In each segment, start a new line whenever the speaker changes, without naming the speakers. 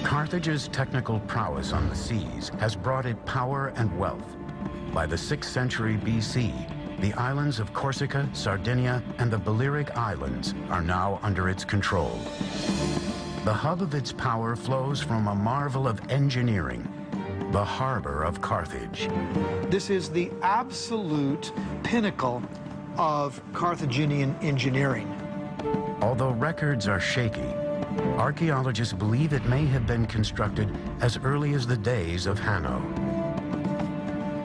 Carthage's technical prowess on the seas has brought it power and wealth. By the 6th century BC, the islands of Corsica, Sardinia, and the Balearic Islands are now under its control. The hub of its power flows from a marvel of engineering, the harbor of Carthage.
This is the absolute pinnacle of Carthaginian engineering.
Although records are shaky, archaeologists believe it may have been constructed as early as the days of Hanno.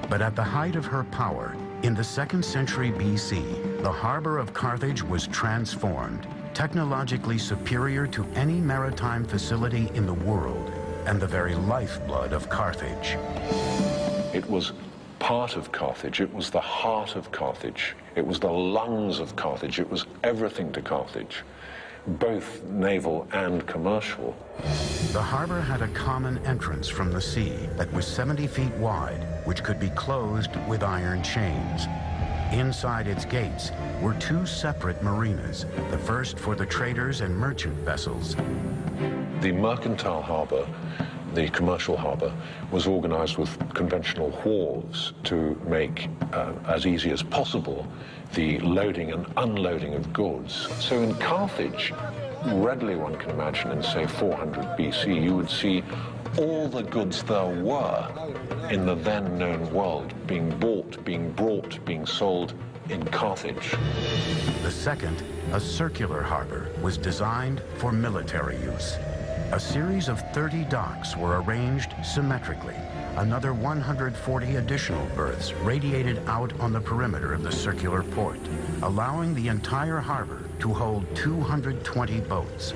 But at the height of her power, in the 2nd century BC, the harbor of Carthage was transformed, technologically superior to any maritime facility in the world, and the very lifeblood of Carthage.
It was part of Carthage. It was the heart of Carthage. It was the lungs of Carthage. It was everything to Carthage, both naval and commercial.
The harbor had a common entrance from the sea that was 70 feet wide, which could be closed with iron chains. Inside its gates were 2 separate marinas, the first for the traders and merchant vessels.
The mercantile harbor, the commercial harbor, was organized with conventional wharves to make as easy as possible the loading and unloading of goods. So in Carthage, readily one can imagine in, say, 400 BC, you would see all the goods there were in the then known world being bought, being brought, being sold in Carthage.
The second, a circular harbor, was designed for military use. A series of 30 docks were arranged symmetrically. Another 140 additional berths radiated out on the perimeter of the circular port, allowing the entire harbor to hold 220 boats.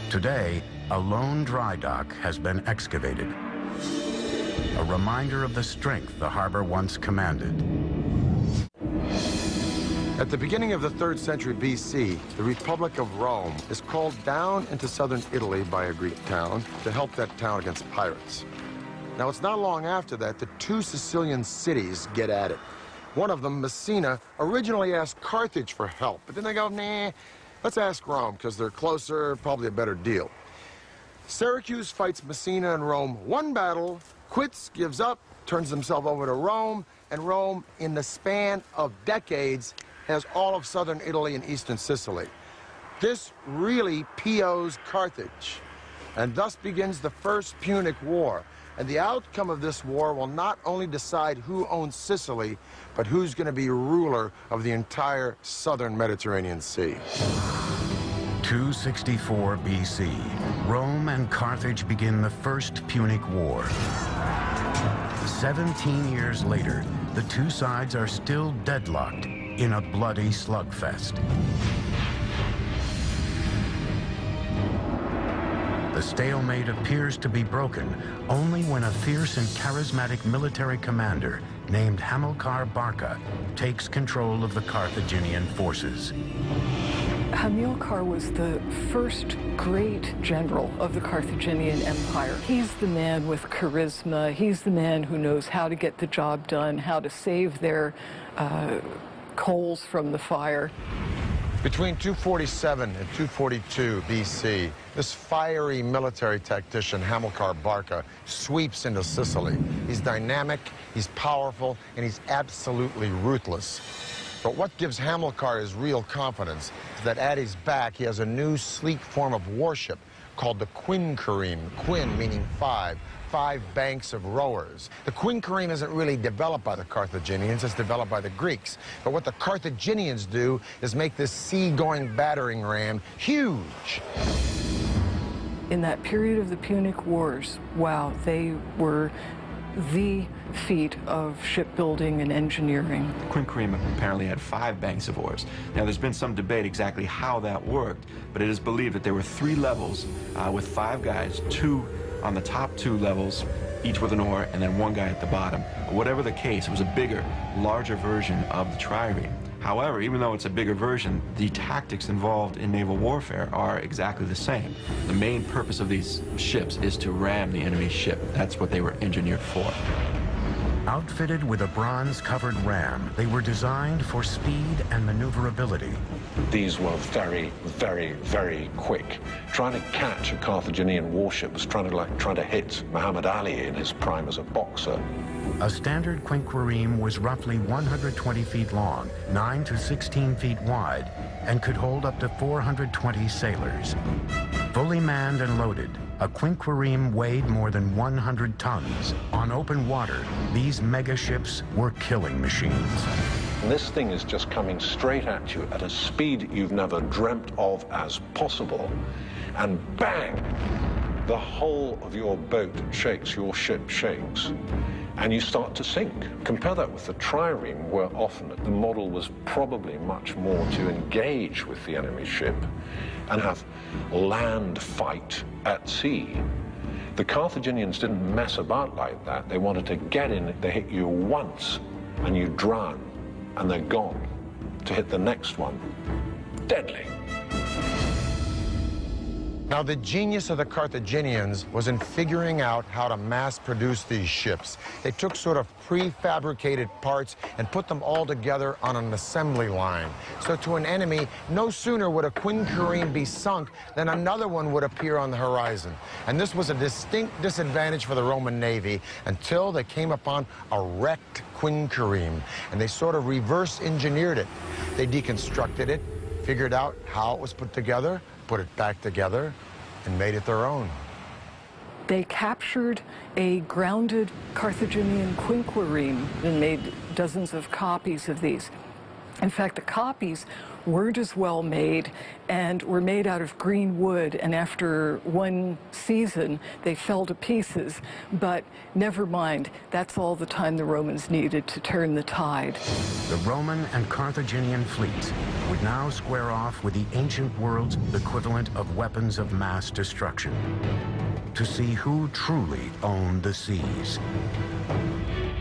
Today, a lone dry dock has been excavated, a reminder of the strength the harbor once commanded.
At the beginning of the 3rd century BC, the Republic of Rome is called down into southern Italy by a Greek town to help that town against pirates. Now, it's not long after that 2 Sicilian cities get at it. One of them, Messina, originally asked Carthage for help, but then they go, nah, let's ask Rome, because they're closer, probably a better deal. Syracuse fights Messina and Rome 1 battle, quits, gives up, turns himself over to Rome, and Rome, in the span of decades, has all of southern Italy and eastern Sicily. This really POs Carthage, and thus begins the First Punic War. And the outcome of this war will not only decide who owns Sicily, but who's going to be ruler of the entire southern Mediterranean Sea.
264 BC, Rome and Carthage begin the First Punic War. 17 years later, the 2 sides are still deadlocked in a bloody slugfest. The stalemate appears to be broken only when a fierce and charismatic military commander named Hamilcar Barca takes control of the Carthaginian forces.
Hamilcar was the first great general of the Carthaginian Empire. He's the man with charisma. He's the man who knows how to get the job done, how to save their coals from the fire.
Between 247 and 242 BC, this fiery military tactician, Hamilcar Barca, sweeps into Sicily. He's dynamic, he's powerful, and he's absolutely ruthless. But what gives Hamilcar his real confidence is that at his back he has a new sleek form of warship called the quinquereme, quin meaning 5 banks of rowers. The quinquereme isn't really developed by the Carthaginians, it's developed by the Greeks. But what the Carthaginians do is make this sea-going battering ram huge.
In that period of the Punic Wars, wow, they were the feat of shipbuilding and engineering.
Quinquereme apparently had 5 banks of oars. Now, there's been some debate exactly how that worked, but it is believed that there were 3 levels with 5 guys, 2 on the top 2 levels, each with an oar, and then 1 guy at the bottom. Whatever the case, it was a bigger, larger version of the trireme. However, even though it's a bigger version, the tactics involved in naval warfare are exactly the same. The main purpose of these ships is to ram the enemy's ship. That's what they were engineered for.
Outfitted with a bronze-covered ram, they were designed for speed and maneuverability.
These were very, very, very quick. Trying to catch a Carthaginian warship was trying to hit Muhammad Ali in his prime as a boxer.
A standard quinquereme was roughly 120 feet long, 9 to 16 feet wide, and could hold up to 420 sailors. Fully manned and loaded, a quinquereme weighed more than 100 tons. On open water, these mega ships were killing machines.
And this thing is just coming straight at you at a speed you've never dreamt of as possible. And bang! The whole of your boat shakes, your ship shakes, and you start to sink. Compare that with the trireme, where often the model was probably much more to engage with the enemy ship and have land fight at sea. The Carthaginians didn't mess about like that. They wanted to get in, they hit you once and you drown, and they're gone. To hit the next one, deadly.
Now, the genius of the Carthaginians was in figuring out how to mass produce these ships. They took sort of prefabricated parts and put them all together on an assembly line. So to an enemy, no sooner would a quinquereme be sunk than another one would appear on the horizon. And this was a distinct disadvantage for the Roman Navy until they came upon a wrecked quinquereme, and they sort of reverse engineered it. They deconstructed it, figured out how it was put together, put it back together, and made it their own.
They captured a grounded Carthaginian quinquereme and made dozens of copies of these. In fact, the copies weren't as well made and were made out of green wood, and after one season they fell to pieces. But never mind, that's all the time the Romans needed to turn the tide.
The Roman and Carthaginian fleets would now square off with the ancient world's equivalent of weapons of mass destruction to see who truly owned the seas.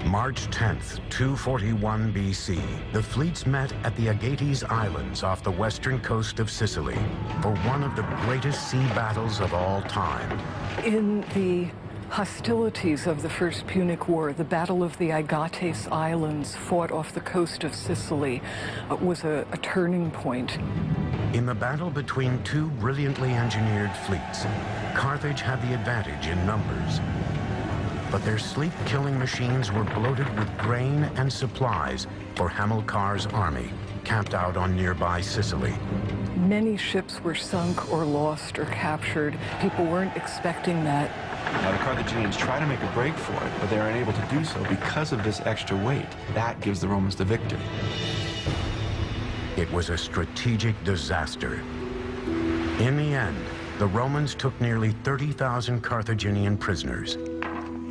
March 10th, 241 BC, the fleets met at the Agates Islands off the western coast of Sicily for one of the greatest sea battles of all time.
In the hostilities of the First Punic War, the Battle of the Agates Islands, fought off the coast of Sicily, was a turning point.
In the battle between two brilliantly engineered fleets, Carthage had the advantage in numbers. But their sleep-killing machines were bloated with grain and supplies for Hamilcar's army, camped out on nearby Sicily.
Many ships were sunk or lost or captured. People weren't expecting that.
Now, the Carthaginians try to make a break for it, but they're unable to do so because of this extra weight. That gives the Romans the victory.
It was a strategic disaster. In the end, the Romans took nearly 30,000 Carthaginian prisoners.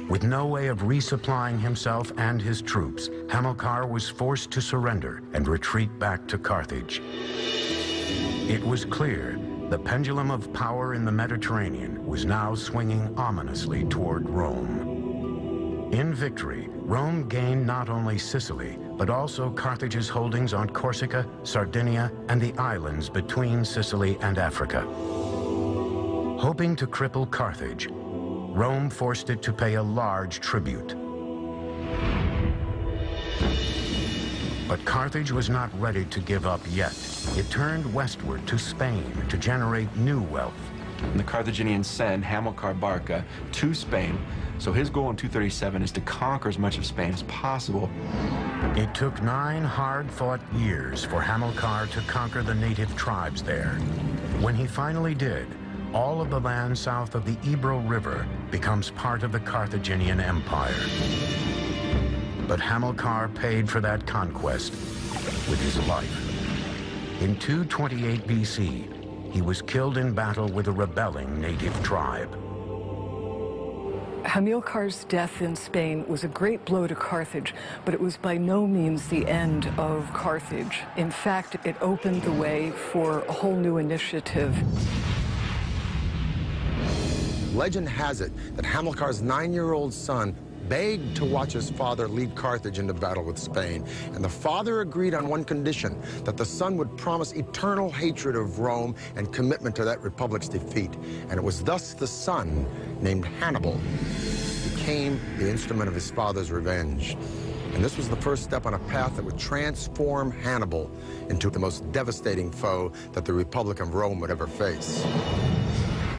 With no way of resupplying himself and his troops, Hamilcar was forced to surrender and retreat back to Carthage. It was clear the pendulum of power in the Mediterranean was now swinging ominously toward Rome. In victory, Rome gained not only Sicily, but also Carthage's holdings on Corsica, Sardinia, and the islands between Sicily and Africa. Hoping to cripple Carthage, Rome forced it to pay a large tribute. But Carthage was not ready to give up yet. It turned westward to Spain to generate new wealth.
And the Carthaginians send Hamilcar Barca to Spain, so his goal in 237 is to conquer as much of Spain as possible.
It took 9 hard-fought years for Hamilcar to conquer the native tribes there. When he finally did, all of the land south of the Ebro River becomes part of the Carthaginian Empire. But Hamilcar paid for that conquest with his life. In 228 BC, he was killed in battle with a rebelling native tribe.
Hamilcar's death in Spain was a great blow to Carthage, but it was by no means the end of Carthage. In fact, it opened the way for a whole new initiative.
Legend has it that Hamilcar's 9-year-old son begged to watch his father lead Carthage into battle with Spain, and the father agreed on one condition, that the son would promise eternal hatred of Rome and commitment to that republic's defeat. And it was thus the son, named Hannibal, became the instrument of his father's revenge. And this was the first step on a path that would transform Hannibal into the most devastating foe that the Republic of Rome would ever face.